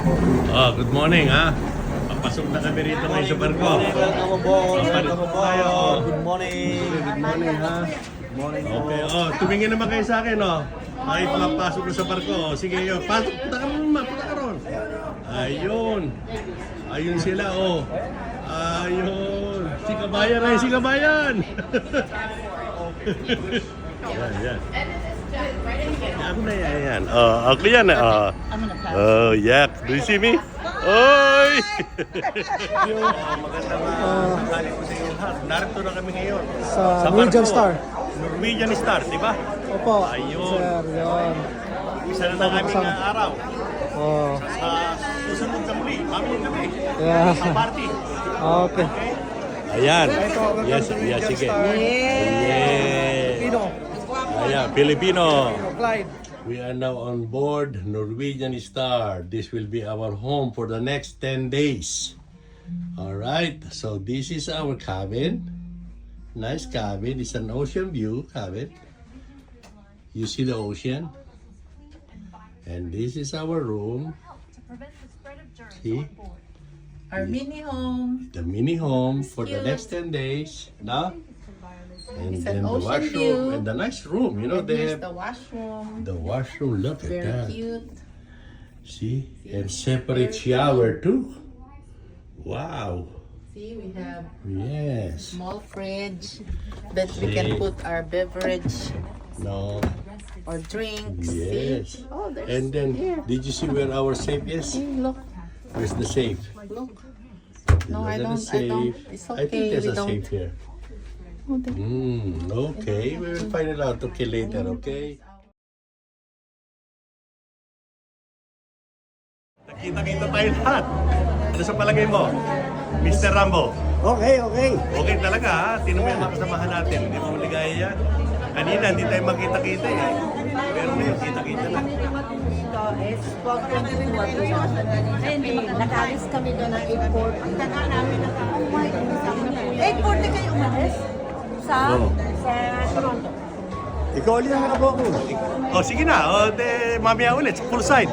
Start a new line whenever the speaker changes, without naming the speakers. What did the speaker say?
Oh, good morning ha. Papasok na kami rito ngayon sa barko.
Welcome aboard. Welcome
tayo.
aboard. Good morning.
Good morning ha.
Morning.
Okay, oh, tumingin naman kayo sa akin, oh. Kahit mapasok na sa barko, oh. Sige, yun. Pasok, punta ka naman, punta ka ron. Ayun. Ayun sila, oh. Ayun. Si Kabayan ay si Kabayan. Yan, yan. Ako na yan, yan. Oh, ako yan, oh. Oh, yak. Do you see me? Oy! Magandang tanghali po sa inyo lahat. Narito na kami ngayon.
Sa Norwegian
barko.
Star.
Norwegian Star, di ba?
Opo.
Ayun.
Sir, yun.
Isa na aming araw.
Oh.
Sa susunod na muli, mamili kami.
Yeah.
Sa party.
Okay.
Ayan. Yes, yes, sige. Yeah. Ayan, Filipino. We are now on board Norwegian Star. This will be our home for the next 10 days. All right. So this is our cabin. Nice cabin. It's an ocean view cabin. You see the ocean. And this is our room. See?
Our mini home.
The mini home for the next 10 days. Now, and
It's
then
an
the
ocean
washroom
view.
and the nice room. You know, they
Here's
have
the washroom.
the washroom. Look at
Very
that.
cute.
See? And separate shower too. Wow.
See, we have
Yes.
small fridge that we can
See?
put our beverage
No.
or drinks.
Yes.
See? Oh, there's
And then,
here.
did you see where our safe is?
See, look,
Where's the safe?
look. No,
Look
I
at the
don't. I don't.
safe.
It's
I think
okay.
there's
We
a
don't.
safe here.
Oh, there-
Okay, we will find it out okay later, okay? Nakita-kita tayo lahat. Ano sa palagay mo? Mr. Rambo?
Okay, okay.
Okay talaga ha? Tino mo yung mga kasamahan natin. Hindi mo maligaya yan. Kanina, hindi tayo magkita-kita eh. Pero ngayon, kita-kita na.
Nag-alis kami doon ng 8:40. Ang taga namin na 8:40 kayo umalis? Sa?
Oo.
Sa Toronto.
Ikaw ulit ang nakabook.
Oh, sige na. O, mamaya ulit. Full side.